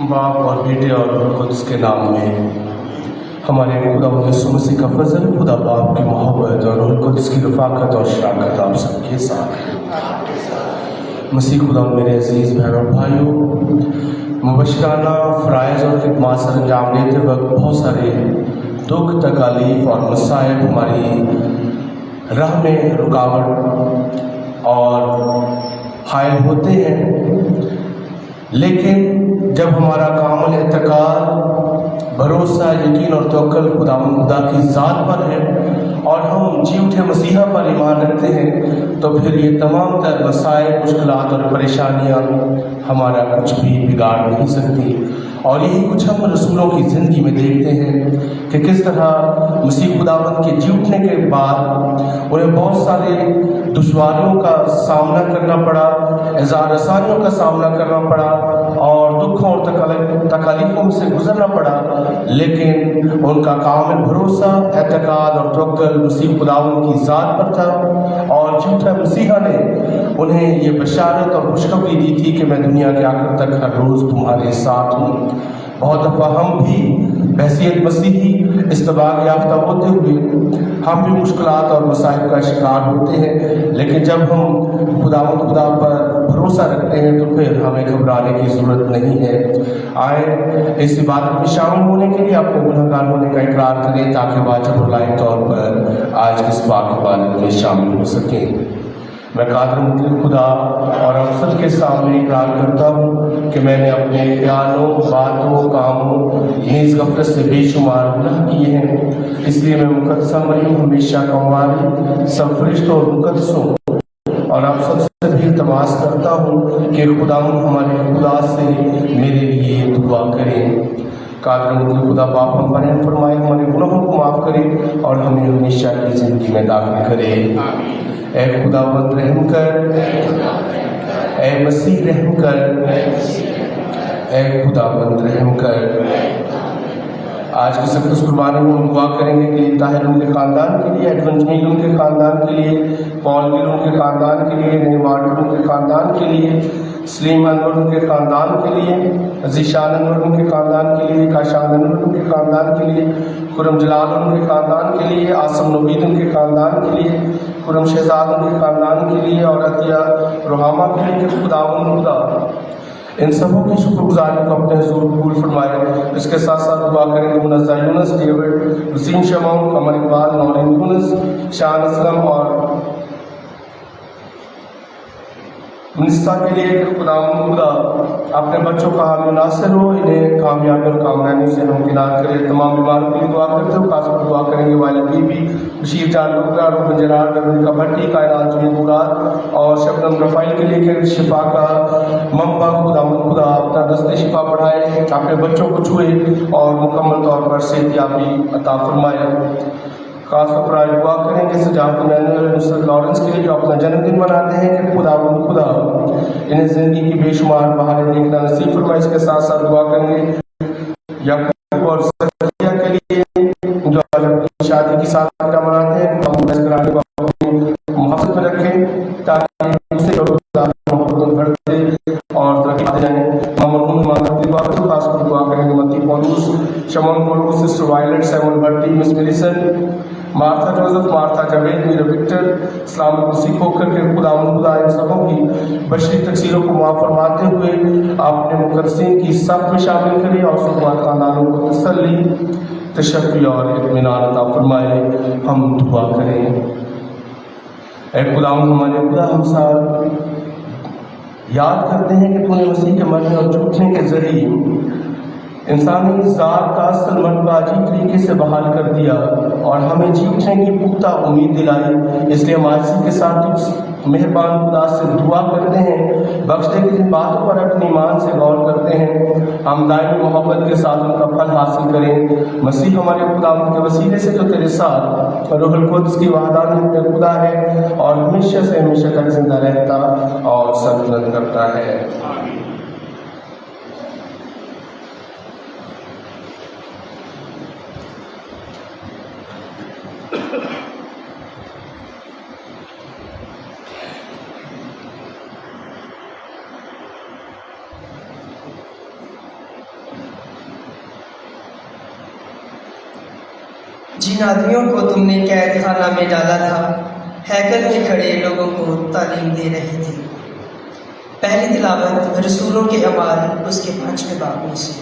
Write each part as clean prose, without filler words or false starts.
बाप और बेटे और रूह कुद्स के नाम में हमारे खुदा यीशु मसीह का फजल, खुदा बाप की मोहब्बत और रूह कुद्स की रफ़ाकत और शराकत आप सबके साथ है। मसीह खुदा मेरे अजीज़ बहन और भाइयों, मुबशराना फ़राइज़ और खिदमत सर अंजाम देते वक्त बहुत सारे दुख, तकालीफ और मसाइब हमारी राह में रुकावट और हायल होते हैं, लेकिन जब हमारा कामिल एतकाद, भरोसा, यकीन और तवक्कुल खुदा की ज़ात पर है और हम जी उठे मसीहा पर ईमान रखते हैं, तो फिर ये तमाम तर मसाइल, मुश्किलात और परेशानियाँ हमारा कुछ भी बिगाड़ नहीं सकती। और यही कुछ हम रसूलों की ज़िंदगी में देखते हैं कि किस तरह मसीह खुदावंद के जी उठने के बाद उन्हें बहुत सारे दुश्वारियों का सामना करना पड़ा, इज़ार आसानियों का सामना करना पड़ा और दुखों और तकालीफों से गुजरना पड़ा, लेकिन उनका कामिल भरोसा, एतकाद और तवक्कुल मसीह खुदावंद की ज़ात पर था। और झूठा मसीहा ने उन्हें ये बशारत और खुशखबरी दी थी कि मैं दुनिया के आखिर तक हर रोज़ तुम्हारे साथ हूँ। बहुत दफ़ा हम भी बहसीत मसीही इस्तबाग याफ्ता होते हुए हम भी मुश्किलात और मसाइब का शिकार होते हैं, लेकिन जब हम खुदा पर भरोसा रखते हैं तो फिर हमें घबराने की ज़रूरत नहीं है। आए इस इबादत में शामिल होने के लिए अपने गुनहगार होने का इकरार करें ताकि वाजिब और लायक तौर पर आज इस पाक इबादत में शामिल हो सकें। मैं कादिर मुतलक खुदा और अफसर के सामने इकरार करता हूँ कि मैंने अपने ख्यालों, बातों, कामों, नीज़ गफलत से बेशुमार गुनाह किए हैं। इसलिए मैं मुकद्दसा मरियम हमेशा का हमारी सब फरिश्तों और मुकद्दसों और आप सबसे भी इल्तिमास करता हूँ कि खुदा हमारे खुदा से मेरे लिए दुआ करें। कादिर मुतलक खुदा बाप हम पर रहम फरमाए, हमारे गुनाहों को माफ़ करें और हमें हमेशा की ज़िंदगी में दाखिल करें। ऐ खुदावंद रहम कर, ऐ मसीह रहम कर, ऐ खुदावंद रहम कर। आज की सख्त कुर्बानी में हम दुआ करेंगे कि ताहिर उनके ख़ानदान के लिए, एडवन जमील उनके ख़ानदान के लिए, पॉल गिल उनके ख़ानदान के लिए, नेवार्ड उनके ख़ानदान के लिए, सलीम अनवर उनके ख़ानदान के लिए, ज़ीशान अनवर उनके ख़ानदान के लिए, काशान अनवर उनके ख़ानदान के लिए, खुरम जलाल उनके ख़ानदान के लिए, आसम नवीद उनके ख़ानदान के लिए, खुरम शहजाद उनके ख़ानदान के लिए और अतिया रोहामा के लिए कि खुदावंद खुदा इन सबों की शुक्रगुजारी को अपने हुज़ूर कबूल फरमाए। इसके साथ साथ दुआ करेंगे मुनज़्ज़ा यूनुस, डेविड, हुसैन शमाउन, कमर इकबाल, नौरीन यूनुस, शान असलम और मुनिस्सा के लिए कि खुदा अपने बच्चों का हाल मुनासिर हो, इन्हें कामयाबी और कामयाबी से हमकिनार करे। तमाम बीमारों के लिए दुआ करते हो, खासकर दुआ करेंगे वालिद बीबी, बशीर जान लुकरा, रुबन जरार, रबी का भट्टी, कायनात जुबीर मुराद और शबनम रफ़ाइल के लिए कि शिफा का मंबा खुदा अपना दस्ते शिफा बढ़ाए, अपने बच्चों को छुए और मुकम्मल तौर पर सेहतियाबी अता फरमाए। खास तौर पर दुआ करेंगे सजावत मैनुअल नुसरत लॉरेंस के लिए जो अपना जन्मदिन मनाते हैं कि खुदा इन्हें ज़िंदगी की बेशुमार बहारें देखना नसीब फरमाए। इसके साथ साथ दुआ करेंगे याकूब और सकिया के लिए जो आज अपनी शादी की सालगिरह मनाते हैं, मोहब्बत में रखें ताकि उसे मोहब्बत बढ़ते और तरक्की जाए। खासकर दुआ करेंगे मती Paulus, Shamaun Paulus, sister Violet, Samuel Bhatti, miss Millicent, Martha Joseph, Martha Javed, Meera Victor, Islam Masih होकर के खुदा इन सबों की बशरी तकसीरों को माफ़ फरमाते हुए अपने मुकद्दसीन की सफ़ में शामिल करें और सुकून ख़ानदानों को तसल्ली, तशफ़ी और इत्मीनान अता फरमाए। हम दुआ करें। ऐ खुदा हमारे खुदा, हम सब याद करते हैं कि तूने मसीह के मरने और झूठने के ज़रिए इंसानी ज़ात का असल मर्तबा अजीब तरीके से बहाल कर दिया और हमें जी उठने की पुख्ता उम्मीद दिलाई। इसलिए हम आजिज़ी के साथ मेहरबान खुदा से दुआ करते हैं, बख्शने की जिन बातों पर अपनी ईमान से गौर करते हैं हम दायमी मोहब्बत के साथ उनका फल हासिल करें। मसीह हमारे खुदा के वसीले से जो तेरे साथ रूहुल कुद्स की वहदानियत में खुदा है और हमेशा से हमेशा तक जिंदा रहता और सल्तनत करता है। جن آدمیوں کو تم نے قید خانہ میں ڈالا تھا ہیکل میں کھڑے لوگوں کو تعلیم دے رہے تھے۔ پہلی تلاوت رسولوں کے اعمال اس کے 5ویں باب میں سے۔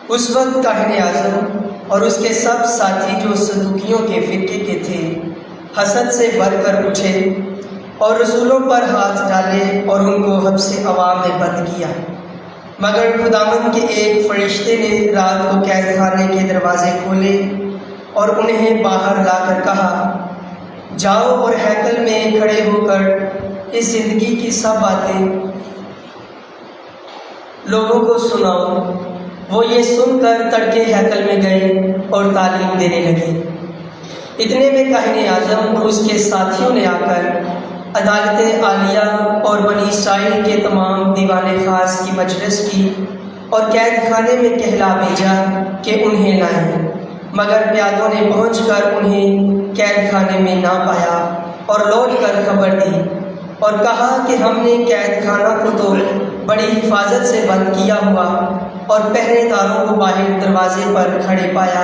اس وقت کاہن اعظم اور اس کے سب ساتھی جو صدوقیوں کے فرقے کے تھے حسد سے بڑھ کر اٹھے اور رسولوں پر ہاتھ ڈالے اور ان کو حبس عوام میں بند کیا، مگر خداوند کے ایک فرشتے نے رات کو قید خانے کے دروازے کھولے اور انہیں باہر لا کر کہا، جاؤ اور ہیکل میں کھڑے ہو کر اس زندگی کی سب باتیں لوگوں کو سناؤ۔ وہ یہ سن کر تڑکے ہیکل میں گئے اور تعلیم دینے لگے۔ اتنے میں کاہن اعظم اور اس کے ساتھیوں نے آ کر عدالت عالیہ اور بنی اسرائیل کے تمام دیوان خاص کی مجلس کی اور قید خانے میں کہلا بھیجا کہ انہیں لائیں، مگر پیادوں نے پہنچ کر انہیں قید خانے میں نہ پایا اور لوٹ کر خبر دی اور کہا کہ ہم نے قید خانہ کو تو بڑی حفاظت سے بند کیا ہوا اور پہرے داروں کو باہر دروازے پر کھڑے پایا،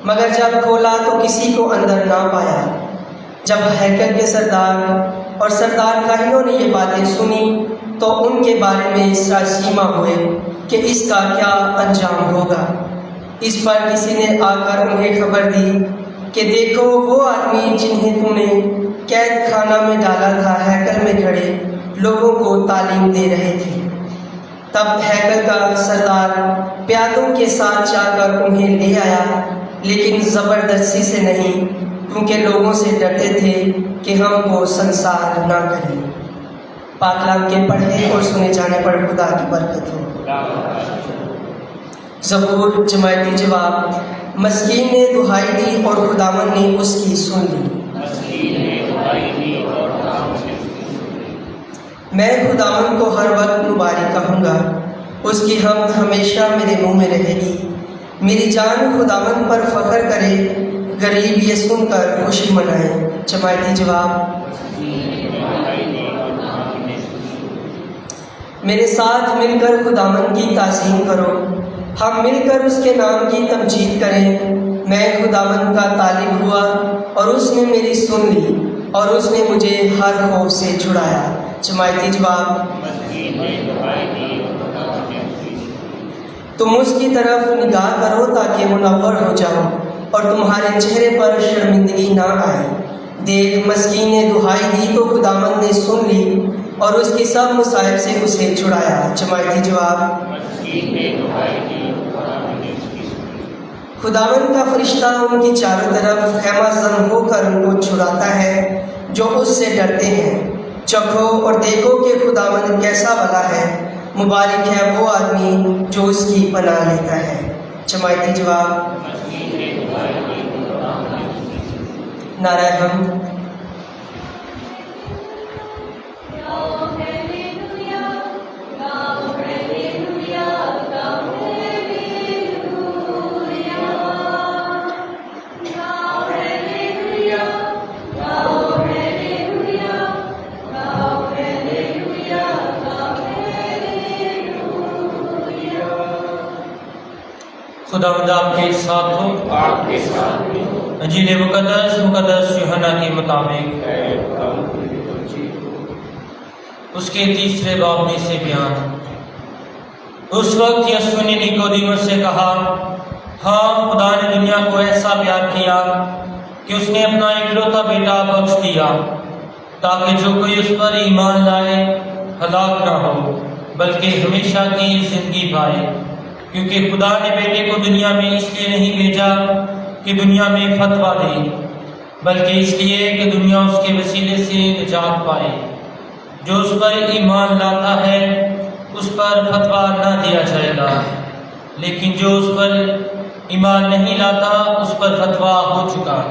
مگر جب کھولا تو کسی کو اندر نہ پایا۔ جب ہیکل کے سردار اور سردار کاہنوں نے یہ باتیں سنی تو ان کے بارے میں سراسیمہ ہوئے کہ اس کا کیا انجام ہوگا۔ اس پر کسی نے آ کر انہیں خبر دی کہ دیکھو وہ آدمی جنہیں تم نے قید خانہ میں ڈالا تھا ہیکل میں کھڑے لوگوں کو تعلیم دے رہے تھے۔ تب ہیکل کا سردار پیادوں کے ساتھ جا کر انہیں لے آیا، لیکن زبردستی سے نہیں، کیونکہ لوگوں سے ڈرتے تھے کہ ہم کو سنسار نہ کریں۔ پاک کلام کے پڑھے اور سنے جانے پر خدا کی برکت ہو۔ زبور جماعتی جواب۔ مسکین نے دہائی دی اور خداوند نے اس کی سن لی۔ میں خداوند کو ہر وقت مبارک کہوں گا، اس کی حمد ہمیشہ میرے منہ میں رہے گی۔ میری جان خداوند پر فخر کرے، غریب یہ سن کر خوشی منائے۔ جماعتی جواب۔ میرے ساتھ مل کر خداوند کی تعظیم کرو، ہم مل کر اس کے نام کی تمجید کریں۔ میں خداوند کا طالب ہوا اور اس نے میری سن لی اور اس نے مجھے ہر خوف سے چھڑایا۔ جماعتی جواب۔ تم اس کی طرف نگاہ کرو تاکہ منور ہو جاؤ اور تمہارے چہرے پر شرمندگی نہ آئے۔ دیکھ مسکین نے دہائی دی تو خداوند نے سن لی اور اس کی سب مصائب سے اسے چھڑایا۔ جماعتی جواب۔ خداوند کا فرشتہ ان کی چاروں طرف خیمہ زن ہو کر ان کو چھڑاتا ہے جو اس سے ڈرتے ہیں۔ چکھو اور دیکھو کہ خداوند کیسا بھلا ہے، مبارک ہے وہ آدمی جو اس کی پناہ لیتا ہے۔ جماعتی جواب۔ نعرہ حمد۔ خداوند آپ کے ساتھ ہو۔ انجیل مقدس یوحنا کے مطابق اس کے 3 باب میں سے بیان۔ اس وقت یسوع نے نیقودیمس سے کہا، ہاں خدا نے دنیا کو ایسا پیار کیا کہ اس نے اپنا اکلوتا بیٹا بخش دیا، تاکہ جو کوئی اس پر ایمان لائے ہلاک نہ ہو بلکہ ہمیشہ کی زندگی پائے۔ کیونکہ خدا نے بیٹے کو دنیا میں اس لیے نہیں بھیجا کہ دنیا میں فتویٰ دے، بلکہ اس لیے کہ دنیا اس کے وسیلے سے نجات پائے۔ جو اس پر ایمان لاتا ہے اس پر فتویٰ نہ دیا جائے گا، لیکن جو اس پر ایمان نہیں لاتا اس پر فتویٰ ہو چکا،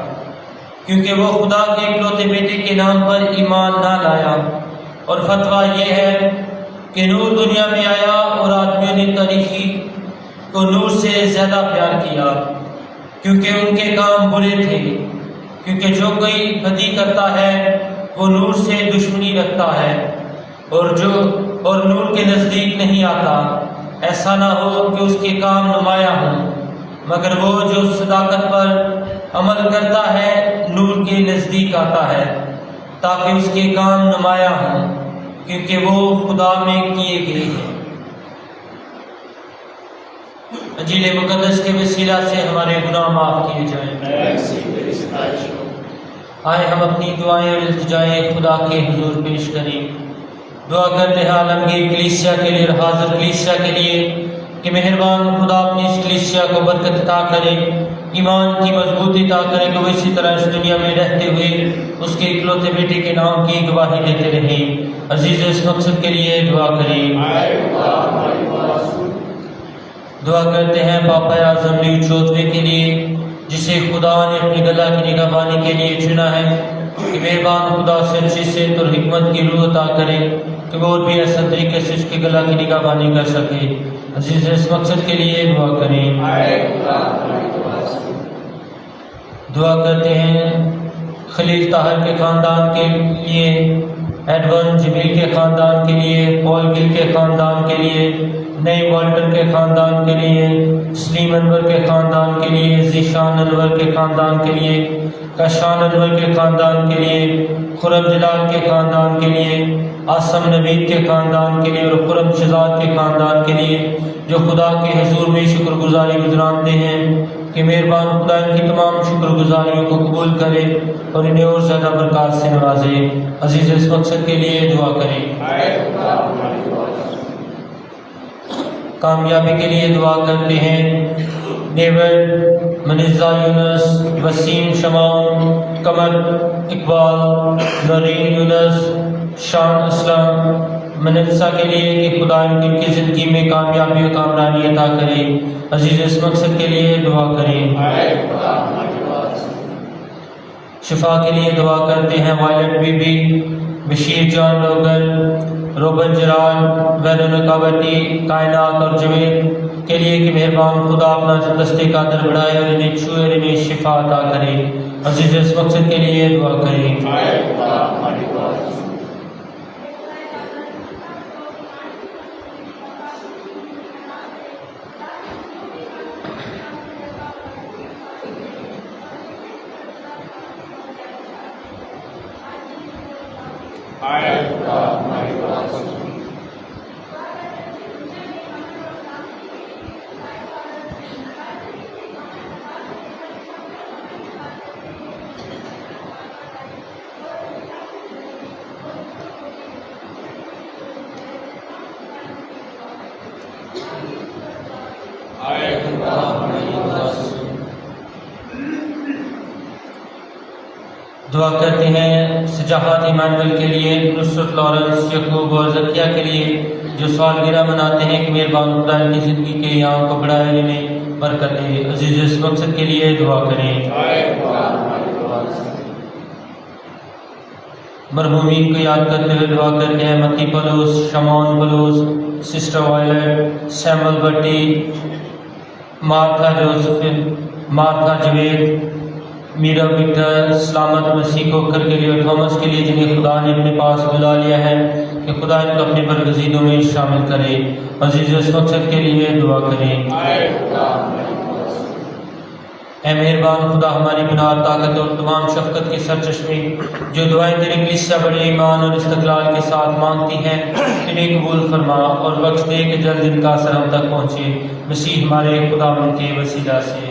کیونکہ وہ خدا کے اکلوتے بیٹے کے نام پر ایمان نہ لایا۔ اور فتویٰ یہ ہے کہ نور دنیا میں آیا اور آدمیوں نے تاریکی کو نور سے زیادہ پیار کیا، کیونکہ ان کے کام برے تھے۔ کیونکہ جو کوئی بدی کرتا ہے وہ نور سے دشمنی رکھتا ہے اور نور کے نزدیک نہیں آتا، ایسا نہ ہو کہ اس کے کام نمایاں ہوں۔ مگر وہ جو صداقت پر عمل کرتا ہے نور کے نزدیک آتا ہے تاکہ اس کے کام نمایاں ہوں، کیونکہ وہ خدا میں کیے گئے ہیں۔ انجیل مقدس کے وسیلہ سے ہمارے گناہ معاف کیے جائیں۔ آئے ہم اپنی دعائیں اور التجائیں خدا کے حضور پیش کریں۔ دعا کرتے ہیں عالمگیر کلیسیا کے لیے اور حاضر کلیسیا کے لیے کہ مہربان خدا اپنی اس کلیسیا کو برکت عطا کرے، ایمان کی مضبوطی عطا کرے کہ وہ اسی طرح اس دنیا میں رہتے ہوئے اس کے اکلوتے بیٹے کے نام کی گواہی دیتے رہیں۔ عزیز اس مقصد کے لیے دعا کریں۔ دعا کرتے ہیں پاپا اعظم لیو 14ویں کے لیے جسے خدا نے اپنی گلا کی نگہبانی کے لیے چنا ہے، کہ مہربان خدا سے اچھی صحت اور حکمت کی روح عطا کرے کہ وہ اور بھی ایسا طریقے سے اس کے گلا کی نگہبانی کر سکے۔ عزیز اس مقصد کے لیے دعا کریں۔ دعا کرتے ہیں خلیل طاہر کے خاندان کے لیے، ایڈون جمیل کے خاندان کے لیے، پال گل کے خاندان کے لیے، نئی والٹر کے خاندان کے لیے، سلیم انور کے خاندان کے لیے، ذیشان انور کے خاندان کے لیے، کشان انور کے خاندان کے لیے، خرم جلال کے خاندان کے لیے، آسم نوید کے خاندان کے لیے اور خرم شہزاد کے خاندان کے لیے، جو خدا کے حضور میں شکر گزاری گزارتے ہیں کہ مہربان خدا ان کی تمام شکر گزاریوں کو قبول کرے اور انہیں اور زیادہ برکات سے نوازے۔ عزیز اس مقصد کے لیے دعا کریں۔ کامیابی کے لیے دعا کرتے ہیں ڈیوڈ، منیزہ یونس، وسیم شمام، قمر اقبال، نورین یونس، شان اسلم، منفسہ کے لیے کہ خدا ان کی زندگی میں کامیابی و کامرانی عطا کرے۔ عزیز اس مقصد کے لیے دعا کریں۔ شفا کے لیے دعا کرتے ہیں وائلٹ بی بی، بشیر جان لوگر، روبن جرال، ویرون کاوٹی، کائنات اور جوید کے لیے کہ مہربان خدا اپنا دستے قادر بڑھائے اور انہیں چھوئے اور انہیں شفا عطا کرے۔ عزیز اس مقصد کے لیے دعا کریں۔ دعا کرتے ہیں سجاحت ایمانویل کے لیے، نصرت لارنس، یعقوب اور زکیہ کے لیے جو سالگرہ مناتے ہیں کہ مہربان خدا ان کی زندگی کے یہاں کو بڑھائے، انہیں برکت دے۔ عزیز اس مقصد کے لیے دعا کریں۔ مرحومین کو یاد کرتے ہوئے دعا کرتے ہیں Matti Paulus, Shamaun Paulus, sister Violet, Samuel Bhatti, Martha Josephine, Martha Javed, Meera Victor, سلامت مسیح کوکر کے لیے اور تھامس کے لیے جنہیں خدا نے اپنے پاس بلا لیا ہے کہ خدا ان کو اپنے برگزیدوں میں شامل کرے۔ عزیز اس مقصد کے لیے دعا کریں۔ اے مہربان خدا ہماری بنیاد، طاقت اور تمام شفقت کے سرچشمے، جو دعائیں تیرے کلیسیا بڑے ایمان اور استقلال کے ساتھ مانگتی ہیں، انہیں قبول فرما اور بخش دے کہ جلد ان کا اثر ہم تک پہنچے، مسیح ہمارے خدا ان کے وسیلہ سے۔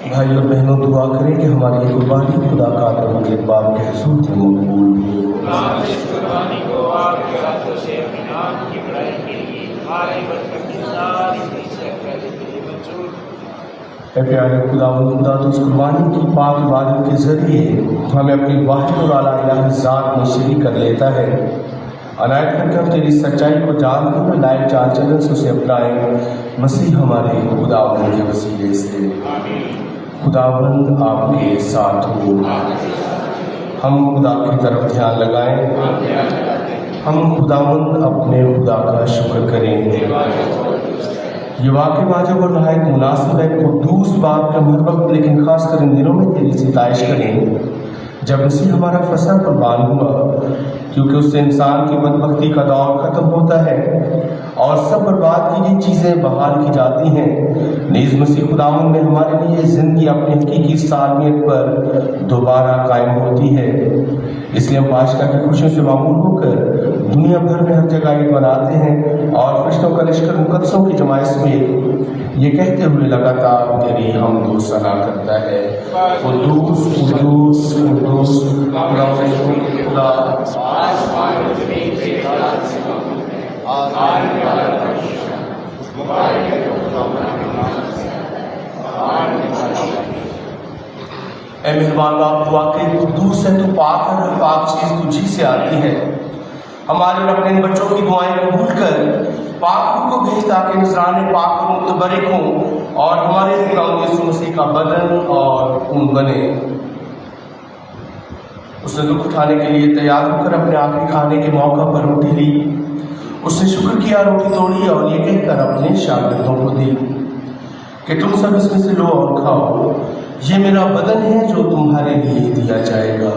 भाई और बहनों, दुआ करें कि हमारी ये कुर्बानी खुदा का के बाप के हुजूर में मकबूल हो। इस कुर्बानी को आपके हाथों से अपने नाम की बड़ाई के लिए हमारी बरकत की सारी कलीसिया के लिए मंजूर। ऐ प्यारे खुदा तो इस कुर्बानी की पाक इबादत के जरिए हमें अपनी वाहिद और आला इलाही ज़ात में शरीक कर लेता है। अनायत करके हम तेरी सच्चाई को जानते हुए लायक चाल चलन से उसे अपनाएं। मसीह हमारे खुदावंद के वसीले से। खुदावंद आपके साथ हो। हम खुदा की तरफ ध्यान लगाएं। हम खुदावंद अपने खुदा का शुक्र करें। ये वाक़ई वाजिब और नहायत मुनासिब है कुद्दूस बाप का हर वक्त, लेकिन खासकर इन दिनों में तेरी सिताइश करें जब मसीह हमारा फसा कुर्बान हुआ, क्योंकि उससे इंसान की बदबख्ती का दौर ख़त्म होता है और सब बर्बाद की गई चीज़ें बहाल की जाती हैं। नीज़ मसीह खुदावंद में हमारे लिए ज़िंदगी अपनी हकीकी सालमियत पर दोबारा कायम होती है। इसलिए हम बादशाह की खुशियों से मामूल होकर दुनिया भर में हर जगह ईद मनाते हैं और फरिश्तों का लश्कर मुक़द्दसों की जमात में ये कहते हुए लगातार तेरी हमदो सना करता है, कुद्दूस कुद्दूस कुद्दूस खुदा। ऐ मेहरबान बाप, वाकई कुद्दूस है, तू पाक है, पाक चीज़ तुझी से आती है। हमारे और अपने इन बच्चों की दुआएं कबूल कर, पाक रूह को भेज ताकि नज़राने पाक और मुतबरक हों और हमारे यीशु मसीह का बदन और खून बने। उसने दुख उठाने के लिए तैयार होकर अपने आखिरी खाने के मौका पर रोटी ली। उसने शुक्र किया, रोटी तोड़ी और ये कहकर अपने शागिर्दों को दी कि तुम सब इसमें से लो और खाओ, ये मेरा बदन है जो तुम्हारे लिए दिया जाएगा।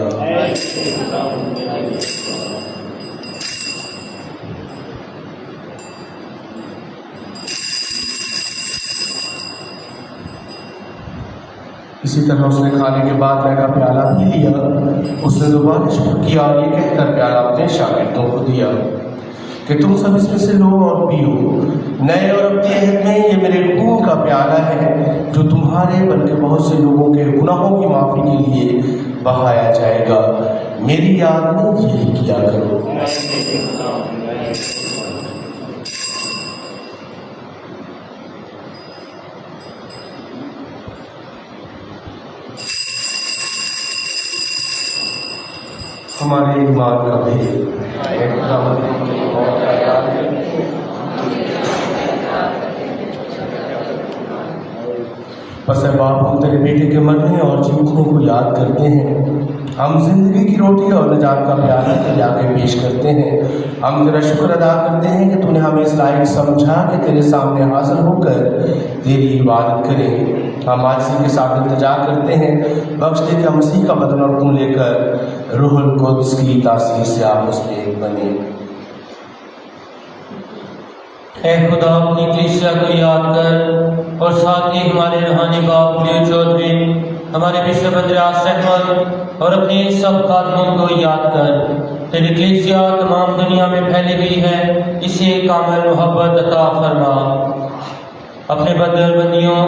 इसी तरह उसने खाने के बाद नया प्याला भी लिया। उसने दोबारा शुक्र किया और ये कहकर प्याला अपने शागिर्दों को दिया कि तुम सब इसमें से लो और पियो, नए और अबदी अहद में ये मेरे खून का प्याला है जो तुम्हारे बल्कि बहुत से लोगों के गुनाहों की माफ़ी के लिए बहाया जाएगा। मेरी याद में यही किया करो। हमारे ईमान का भेद बस बाप, हम तेरे बेटे के मरने और जीतने को याद करते हैं। हम जिंदगी की रोटी और निजात का प्याला तेरे आगे पेश करते हैं। हम तेरा शुक्र अदा करते हैं कि तूने हमें इस लायक समझा कि तेरे सामने हाजिर होकर तेरी इबादत करें। हम आजिज़ी के साथ इंतजा करते हैं, बख्श दे कि मसीह का बदन और खून लेकर रूहुल कुद्स की तासीर से आप उसमें एक बने। ऐ खुदा, अपनी कलीसिया को याद कर और साथ ही हमारे रूहानी बाप लियो चौधरी, हमारे बिशप अंद्रयास रहमत और अपने सब खादमों को याद कर। तेरी कलीसिया तमाम दुनिया में फैली हुई है, इसे कामिल मोहब्बत अता फरमा। अपने बंदियों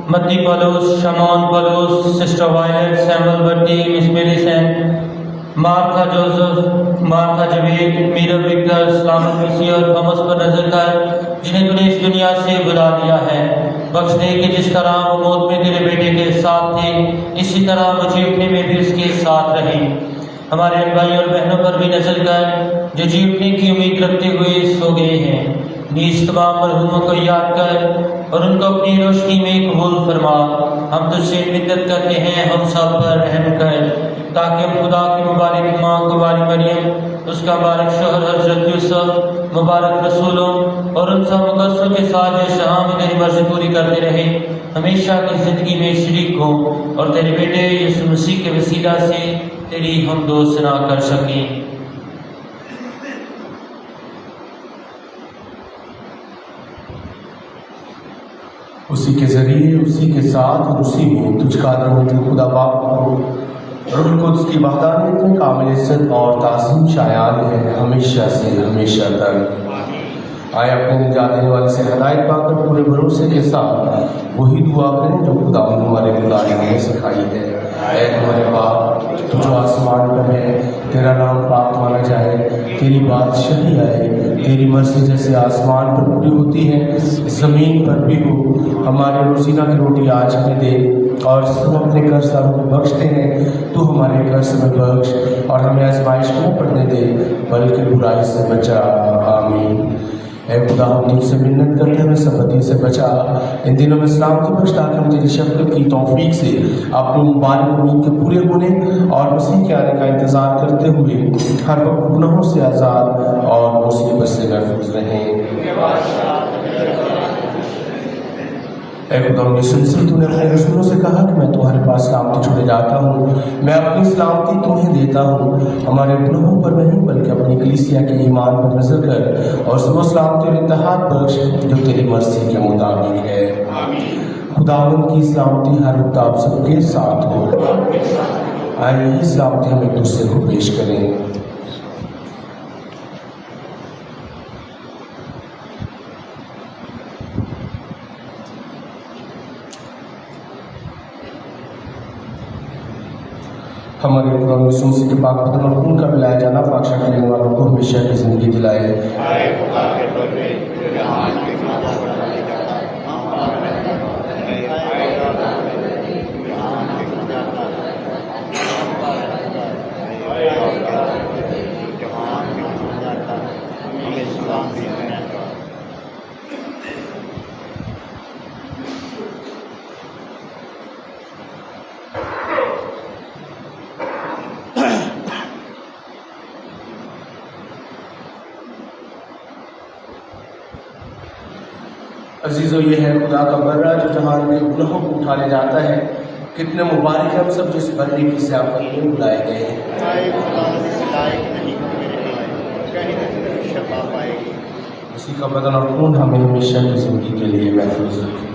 Matti Paulus, Shamaun Paulus, sister Violet, Samuel Bhatti, miss Millicent, Martha Joseph, Martha Javed, Meera Victor, Salamat Masih और थॉमस पर नजर कर, जिन्हें तूने इस दुनिया से बुला लिया है। बख्श दे कि जिस तरह वो मौत में तेरे बेटे के साथ थे, इसी तरह मुझे अपने में भी उसके साथ रहे। हमारे भाई और बहनों पर भी नजर कर जो जीवने की उम्मीद रखते हुए सो गए हैं। नीज तमाम मरहूमों को याद कर और उनको अपनी रोशनी में कबूल फरमा। हम तुझसे मिन्नत करते हैं, हम सब पर रहम कर, ताकि हम खुदा की मुबारक माँ कुमारी मरियम, उसका मुबारक शोहर हजरत यूसुफ, मुबारक रसूलों और उन सब मुक़द्दसों के साथ जो शहाँ में तेरी मर्ज़ी पूरी करते रहे, हमेशा की ज़िंदगी में शरीक हो और तेरे बेटे यीशु मसीह के वसीला से तेरी हमदो सना कर सकें। उसी के ज़रिए, उसी के साथ और उसी में तुझका रहमत खुदा बाप को रूहुल कुद्स की वहदानियत में कामिल इज़्ज़त और ताज़ीम शायान है हमेशा से हमेशा तक। आए अपने निजात देने वाले से हदायत पाकर पूरे भरोसे के साथ वही दुआ करें जो खुदा हमारे खुदाने ने सिखाई है। ऐ हमारे बाप तू जो आसमान पर है, तेरा नाम पाक माना जाए, तेरी बादशाही आए, तेरी मर्जी जैसे आसमान पर पूरी होती है ज़मीन पर भी हो। हमारे रोज़ीना की रोटी आज हमें दे, और जिस हम अपने कर्जदारों को बख्शते हैं तू हमारे कर्ज में बख्श, और हमें आजमाइश में न पड़ने दे बल्कि बुराई से बचा। आमीन। ऐ खुदा हम तुझसे मिन्नत करते हैं, हमें सब बदी से बचा, इन दिनों में सलामती बख्श, ताकि हम तेरी शफ़क़त की तौफीक से अपने मुबारक उम्मीद के पूरे होने और मसीह के आने का इंतज़ार करते हुए हर वक्त गुनाहों से आज़ाद और मुसीबत से महफूज रहें। ऐ खुदा यीशु तूने अपने रसूलों से कहा कि मैं तुम्हारे पास सलामती छोड़े जाता हूँ, मैं अपनी सलामती तुम्हें देता हूँ। हमारे गुनाहों पर नहीं बल्कि अपनी कलीसिया के ईमान पर नजर कर, और सुबह सलामती और इत्तेहाद बख्श जो तेरी मर्जी के मुताबिक है। खुदावंद की सलामती हर वक्त आप सबके साथ हो। आइए यही सलामती हम एक दूसरे को पेश करें। हमारे खुदा यीशु मसीह के पाक बदन और खून का मिलाया जाना पाकशाह करने वालों को हमेशा की जिंदगी दिलाए। अजीज़ों, ये है खुदा का बर्रा जो जहान में गुनाहों को उठा ले जाता है। कितने मुबारक हम सब जिस बर्रे की ज़ियाफ़त में बुलाए गए हैं। उसी का बदन और खून हमें हमेशा की ज़िंदगी के लिए महफूज रखे।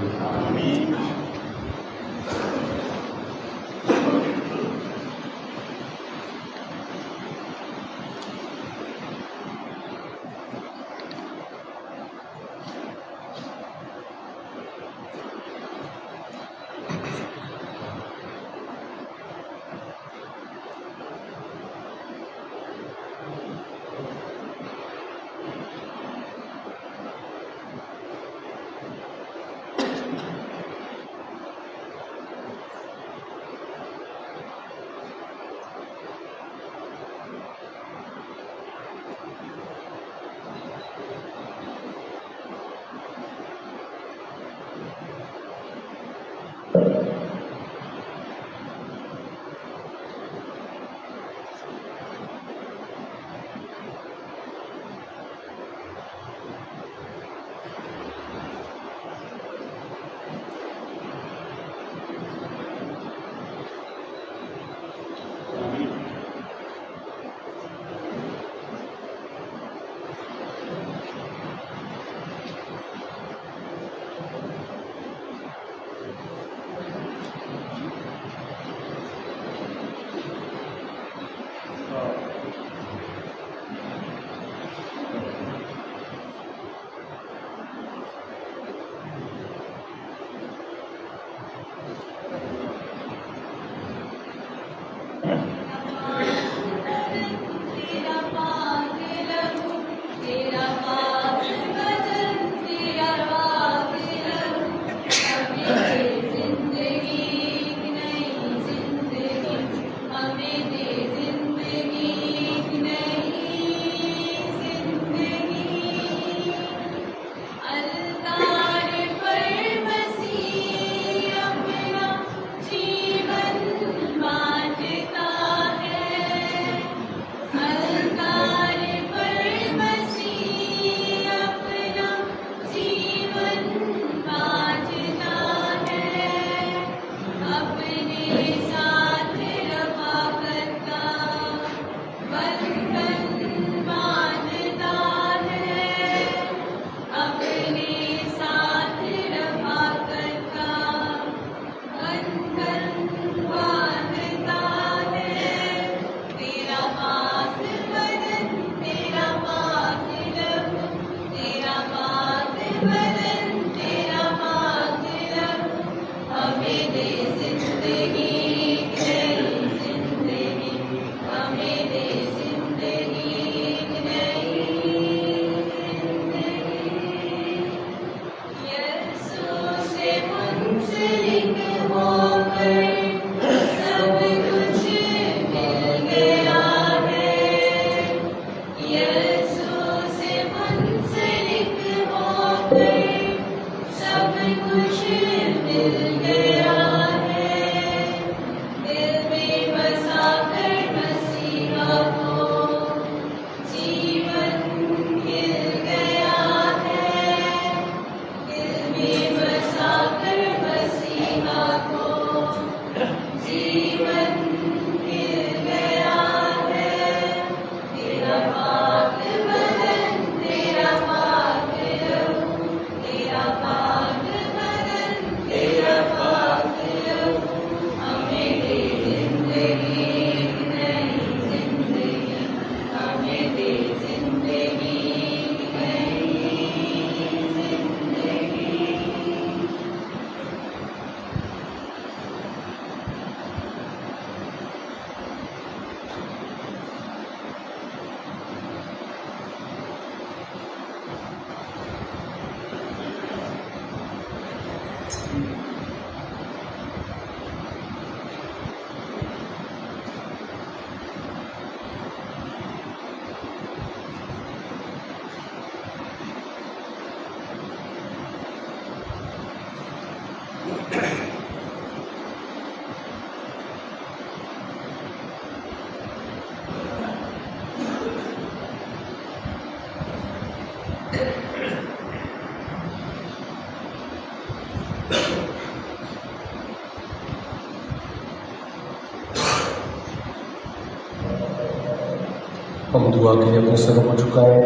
हम दुआ के लिए अपने सरों को झुकाएं।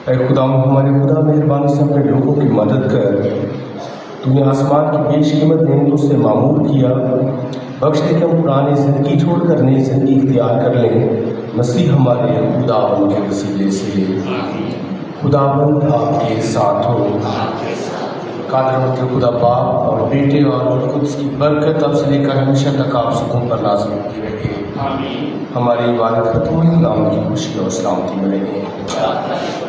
ऐ खुदा हमारे खुदा, मेहरबानी से अपने लोगों की मदद कर। तूने आसमान की बेशकीमत नेमतों से मामूर किया। बख्श दे कि हम पुरानी ज़िंदगी छोड़कर नई ज़िंदगी इख्तियार कर लें मसीह हमारे खुदावंद के वसीले से। खुदावंद आपके साथ हो। कादरमत खुदा बाप और बेटे और रूह कुद्स की बरकत अब से लेकर हमेशा तक आप सबों पर नाज़िल होती रहे। हमारी इबादत खत्म हुई, खुदा उनकी खुशी और सलामती में रहे।